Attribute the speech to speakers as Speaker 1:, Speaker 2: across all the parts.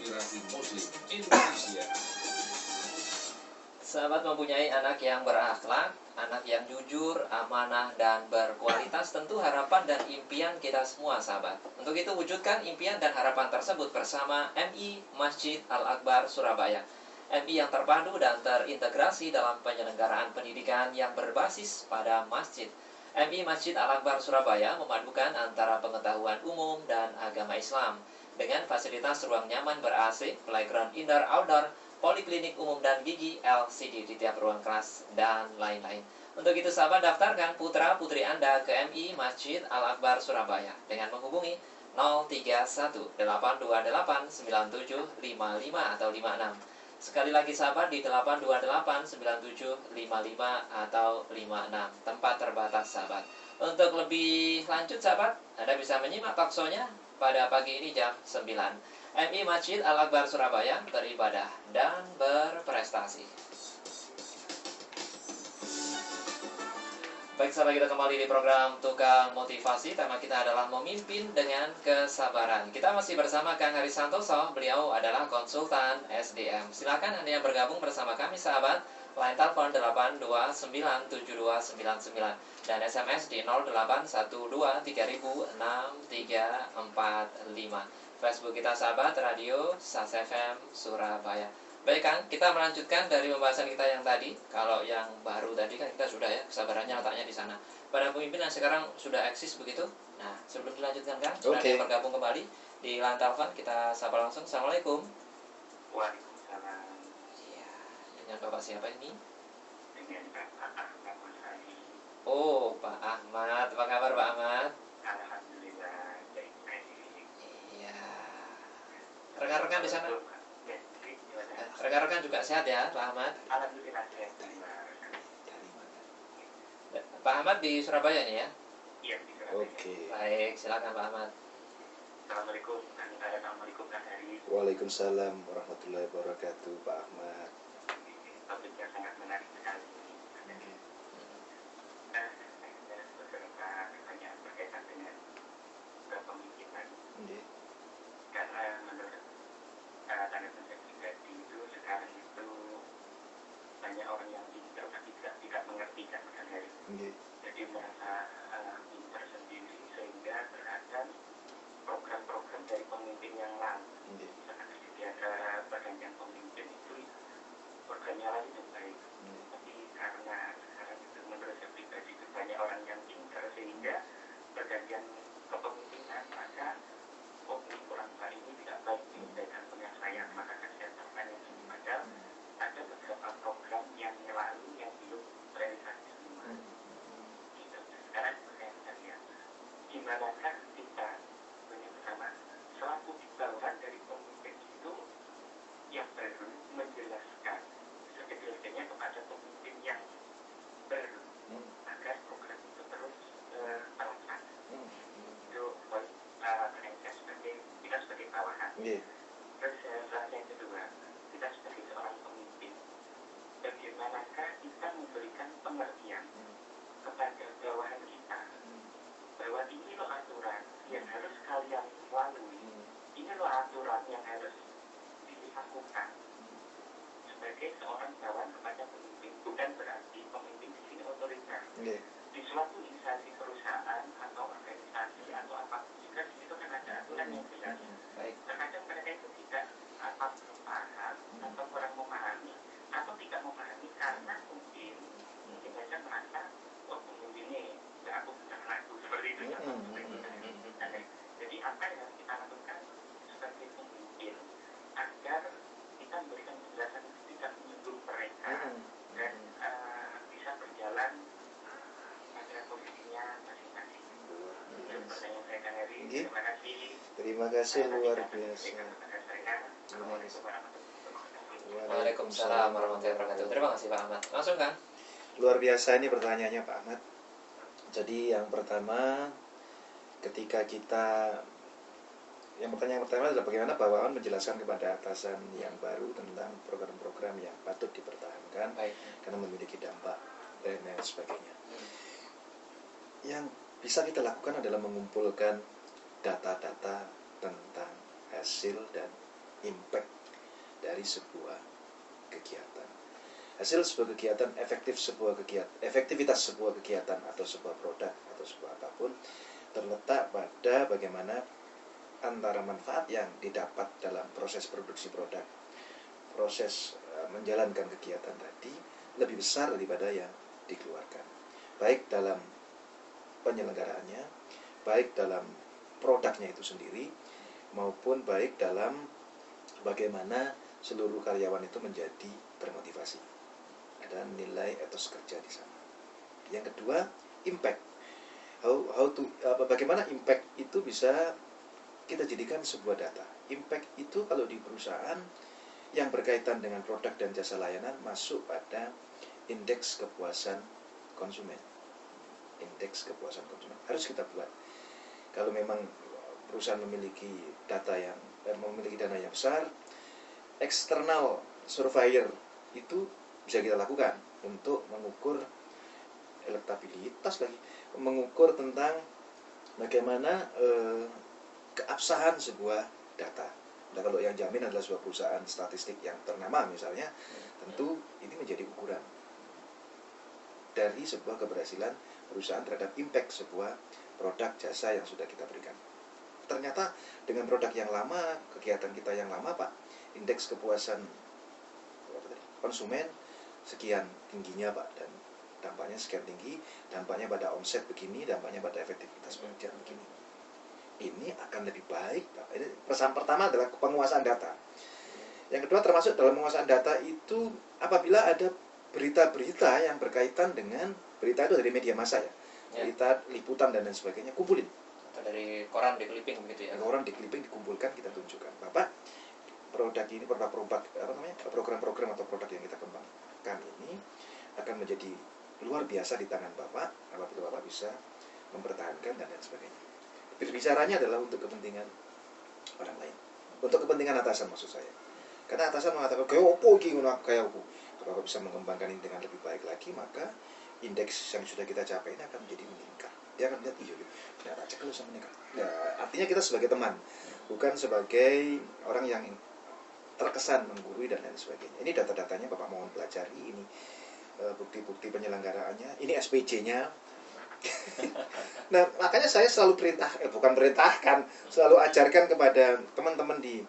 Speaker 1: Konfederasi Muslim Indonesia.
Speaker 2: Sahabat mempunyai anak yang berakhlak, anak yang jujur, amanah, dan berkualitas tentu harapan dan impian kita semua, sahabat. Untuk itu wujudkan impian dan harapan tersebut bersama MI Masjid Al-Akbar Surabaya. MI yang terpadu dan terintegrasi dalam penyelenggaraan pendidikan yang berbasis pada masjid. MI Masjid Al-Akbar Surabaya memadukan antara pengetahuan umum dan agama Islam dengan fasilitas ruang nyaman ber-AC, playground indoor-outdoor, poliklinik umum dan gigi, LCD di tiap ruang kelas, dan lain-lain. Untuk itu sahabat, daftarkan putra-putri Anda ke MI Masjid Al-Akbar Surabaya dengan menghubungi 031-828-9755 atau 56. Sekali lagi sahabat, di 828-9755 atau 56. Tempat terbatas sahabat. Untuk lebih lanjut sahabat, Anda bisa menyimak talkshow-nya pada pagi ini jam 9. MI Masjid Al-Akbar Surabaya, beribadah dan berprestasi. Baik, sahabat, kita kembali di program Tukang Motivasi. Tema kita adalah memimpin dengan kesabaran. Kita masih bersama Kang Haris Santoso. Beliau adalah konsultan SDM. Silakan Anda yang bergabung bersama kami, sahabat. Line telepon 8217299 dan SMS di 0812306345. Facebook kita sahabat, Radio SAS FM Surabaya. Baik Kang, kita melanjutkan dari pembahasan kita yang tadi. Kalau yang baru tadi kan kita sudah ya, kesabarannya letaknya di sana. Pada pemimpin yang sekarang sudah eksis begitu. Nah, sebelum dilanjutkan Kang, sudah ada yang bergabung kembali di line telepon, kita sapa langsung. Assalamualaikum.
Speaker 3: Waalaikumsalam.
Speaker 2: Iya, dengan Bapak siapa ini?
Speaker 3: Dengan Bapak Ahmad Masari.
Speaker 2: Oh, Pak Ahmad. Apa kabar Pak Ahmad?
Speaker 3: Alhamdulillah, baik-baik.
Speaker 2: Iya. Rekan-rekan di sana? Rekan-rekan juga sehat ya, Pak Ahmad?
Speaker 3: Alhamdulillah sehat.
Speaker 2: Pak Ahmad di Surabaya nih ya?
Speaker 3: Iya, di Surabaya.
Speaker 4: Oke.
Speaker 2: Baik, silakan Pak Ahmad.
Speaker 3: Assalamualaikum. Assalamualaikum Kak Haris.
Speaker 4: Waalaikumsalam warahmatullahi wabarakatuh, Pak Ahmad.
Speaker 3: Topiknya sangat menarik sekali. Beberapa pertanyaan berkaitan dengan kepemimpinan. Karena menurut tanda saya pribadi itu sekarang itu banyak orang yang pintar tapi tidak mengerti kan Kak Haris. Jadi merasa pintar sendiri sehingga terhadap program-program dari pemimpin yang lalu. Misalkan di antara pergantian pemimpin itu programnya lain yang baik. Tapi karena sekarang itu menurut saya pribadi itu banyak orang yang pintar sehingga pergantian kepemimpinan maka ini kurang baik, ini tidak baik menjadikan penyelesaian. Maka saya bertanya ini padahal ada beberapa program yang lalu yang belum realisasi semua. Gitu. Sekarang saya gimanakah kita bersama selaku di bawah dari pemimpin itu yang baru menjelaskan sedetailnya kepada pemimpin yang baru agar program itu terus terlaksana. Itu kita sebagai bawahan. Terus yang kedua, kita sebagai seorang pemimpin, bagaimanakah kita memberikan pengertian kepada bawahan kita bahwa ini loh aturan yang harus kalian lalui, ini loh aturan yang harus dilakukan sebagai seorang bawahan kepada pemimpin. Bukan berarti pemimpin di sini otoriter. Di suatu instansi perusahaan atau organisasi atau apapun juga di situ kan ada aturan yang jelas. Terkadang mereka itu tidak belum paham atau kurang memahami atau tidak memahami karena mungkin saja merasa pemimpin ini aku bukan aku seperti itu. Jadi apa yang harus kita lakukan sebagai pemimpin agar kita memberikan penjelasan itu tidak menyinggung mereka dan bisa berjalan pada posisinya masing-masing. Itu pertanyaan saya Kang Heri. Terima kasih.
Speaker 4: Terima kasih luar biasa.
Speaker 2: Waalaikumsalam warahmatullahi wabarakatuh. Terima kasih Pak Ahmad. Langsung kan?
Speaker 4: Luar biasa ini pertanyaannya Pak Ahmad. Jadi yang pertama, ketika yang pertanyaan pertama adalah bagaimana bawahan menjelaskan kepada atasan yang baru tentang program-program yang patut dipertahankan karena memiliki dampak dan lain sebagainya. Yang bisa kita lakukan adalah mengumpulkan data-data tentang hasil dan impact dari sebuah kegiatan. Hasil sebuah kegiatan, efektivitas sebuah kegiatan atau sebuah produk atau sebuah apapun terletak pada bagaimana antara manfaat yang didapat dalam proses produksi produk, proses menjalankan kegiatan tadi lebih besar daripada yang dikeluarkan, baik dalam penyelenggaraannya, baik dalam produknya itu sendiri, maupun baik dalam bagaimana seluruh karyawan itu menjadi termotivasi. Ada nilai etos kerja di sana. Yang kedua, impact. Bagaimana impact itu bisa kita jadikan sebuah data. Impact itu kalau di perusahaan yang berkaitan dengan produk dan jasa layanan masuk pada indeks kepuasan konsumen. Indeks kepuasan konsumen harus kita buat. Kalau memang perusahaan memiliki dana yang besar, eksternal surveyor itu bisa kita lakukan untuk mengukur elektabilitas lagi, mengukur tentang bagaimana keabsahan sebuah data. Nah, kalau yang jamin adalah sebuah perusahaan statistik yang ternama misalnya, tentu ini menjadi ukuran dari sebuah keberhasilan perusahaan terhadap impact sebuah produk jasa yang sudah kita berikan. Ternyata dengan produk yang lama, kegiatan kita yang lama, Pak, indeks kepuasan konsumen sekian tingginya, Pak, dan dampaknya sekian tinggi, dampaknya pada omset begini, dampaknya pada efektivitas pekerjaan begini. Ini akan lebih baik, Pak. Ini pesan pertama adalah penguasaan data. Yang kedua, termasuk dalam penguasaan data itu apabila ada berita-berita yang berkaitan dengan berita itu dari media massa ya, berita liputan dan lain sebagainya, kumpulin.
Speaker 2: Atau dari koran di clipping begitu ya.
Speaker 4: Koran di clipping dikumpulkan, kita tunjukkan, Bapak, produk ini, program-program atau produk yang kita kembangkan ini akan menjadi luar biasa di tangan Bapak apabila Bapak bisa mempertahankan dan lain sebagainya. Bicaranya adalah untuk kepentingan orang lain, untuk kepentingan atasan maksud saya. Karena atasan mengatakan kayak opo iki ngono kayak aku. Kalau Bapak bisa mengembangkan ini dengan lebih baik lagi, maka indeks yang sudah kita capai ini akan menjadi meningkat. Dia akan lihat, iya, ternyata aja kalau sama meningkat. Nah, artinya kita sebagai teman, bukan sebagai orang yang terkesan menggurui dan lain sebagainya. Ini data-datanya Bapak mohon pelajari, ini bukti-bukti penyelenggaraannya, ini SPJ-nya. Nah, makanya saya selalu selalu ajarkan kepada teman-teman di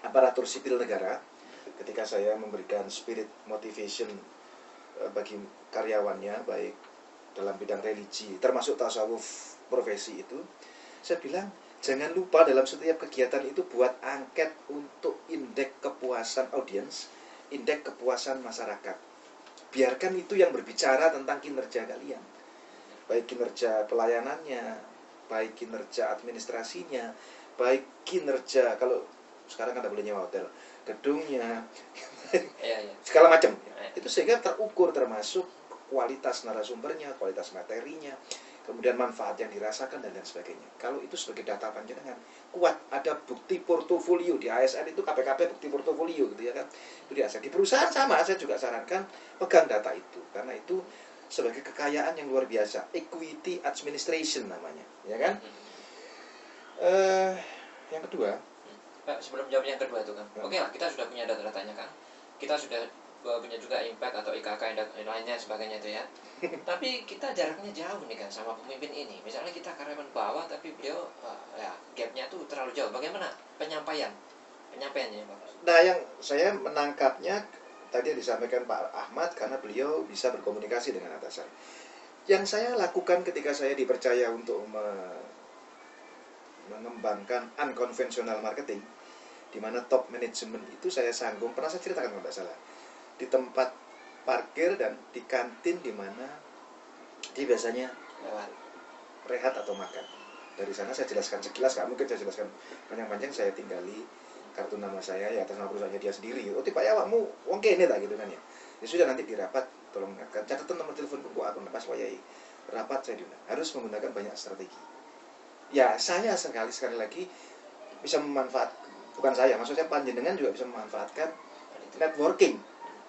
Speaker 4: aparatur sipil negara ketika saya memberikan spirit motivation bagi karyawannya, baik dalam bidang religi, termasuk tasawuf profesi itu, saya bilang, jangan lupa dalam setiap kegiatan itu buat angket untuk indeks kepuasan audiens, indeks kepuasan masyarakat. Biarkan itu yang berbicara tentang kinerja kalian. Baik kinerja pelayanannya, baik kinerja administrasinya, baik kinerja, kalau sekarang kan tidak boleh nyewa hotel, gedungnya, segala macam. Itu sehingga terukur termasuk kualitas narasumbernya, kualitas materinya, kemudian manfaat yang dirasakan dan lain sebagainya. Kalau itu sebagai data panjenengan kuat, ada bukti portofolio di ASN itu, KPKP bukti portofolio gitu ya kan. Itu di ASN. Di perusahaan sama, saya juga sarankan pegang data itu karena itu sebagai kekayaan yang luar biasa, equity administration namanya, ya kan? Yang kedua,
Speaker 2: sebelum jawab yang kedua itu kan, oke lah, kita sudah punya data-datanya kan, kita sudah punya juga impact atau IKK dan lainnya sebagainya itu ya. Tapi kita jaraknya jauh nih kan sama pemimpin ini. Misalnya kita karyawan bawah tapi beliau ya gapnya tuh terlalu jauh. Bagaimana penyampaiannya Pak?
Speaker 4: Nah, yang saya menangkapnya tadi disampaikan Pak Ahmad karena beliau bisa berkomunikasi dengan atasan. Yang saya lakukan ketika saya dipercaya untuk mengembangkan unconventional marketing, di mana top management itu saya sanggung, pernah saya ceritakan kalau tidak salah, di tempat parkir dan di kantin di mana dia biasanya rehat atau makan. Dari sana saya jelaskan sekilas, nggak mungkin saya jelaskan panjang-panjang, saya tinggali kartu nama saya ya atas nama perusahaannya dia sendiri. Oh, tipe ya awakmu wong kene tak gitu kan ya. Ya sudah, nanti di rapat tolong catatan nomor telepon aku pas wayai rapat saya diundang. Harus menggunakan banyak strategi. Ya, saya sekali lagi bisa memanfaatkan, bukan saya, maksud saya panjenengan juga bisa memanfaatkan networking,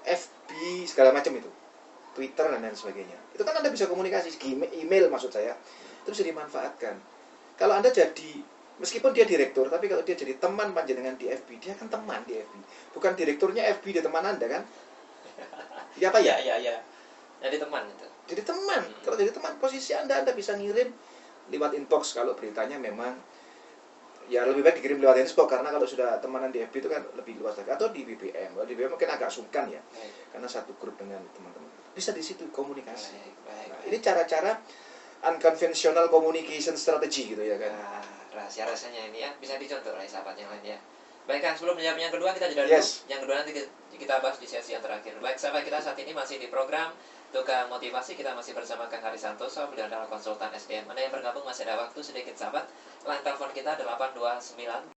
Speaker 4: FB segala macam itu, Twitter dan lain sebagainya. Itu kan Anda bisa komunikasi, email maksud saya, itu bisa dimanfaatkan. Kalau Anda jadi Meskipun dia direktur, tapi kalau dia jadi teman panjenengan di FB, dia kan teman di FB. Bukan direkturnya FB, dia teman Anda kan? Ya apa ya?
Speaker 2: Iya. Jadi teman itu.
Speaker 4: Jadi teman. Kalau jadi teman, posisi Anda bisa ngirim lewat inbox kalau beritanya memang ya lebih baik dikirim lewat inbox, karena kalau sudah temanan di FB itu kan lebih luas lagi, atau di BBM. Kalau di BBM mungkin agak sungkan ya, karena satu grup dengan teman-teman. Bisa di situ komunikasi. Nah, ini cara-cara unconventional communication strategy gitu ya kan.
Speaker 2: Nah, rahasia-rahasianya ini ya bisa dicontoh oleh sahabat yang lain ya. Baik kan, sebelum menjawab yang kedua kita jeda dulu.
Speaker 4: Yes.
Speaker 2: Yang kedua nanti kita bahas di sesi yang terakhir. Baik sahabat, kita saat ini masih di program Tukang Motivasi. Kita masih bersama Kang Hari Santoso, beliau adalah konsultan SDM. Anda yang bergabung masih ada waktu sedikit sahabat. Line telepon kita 829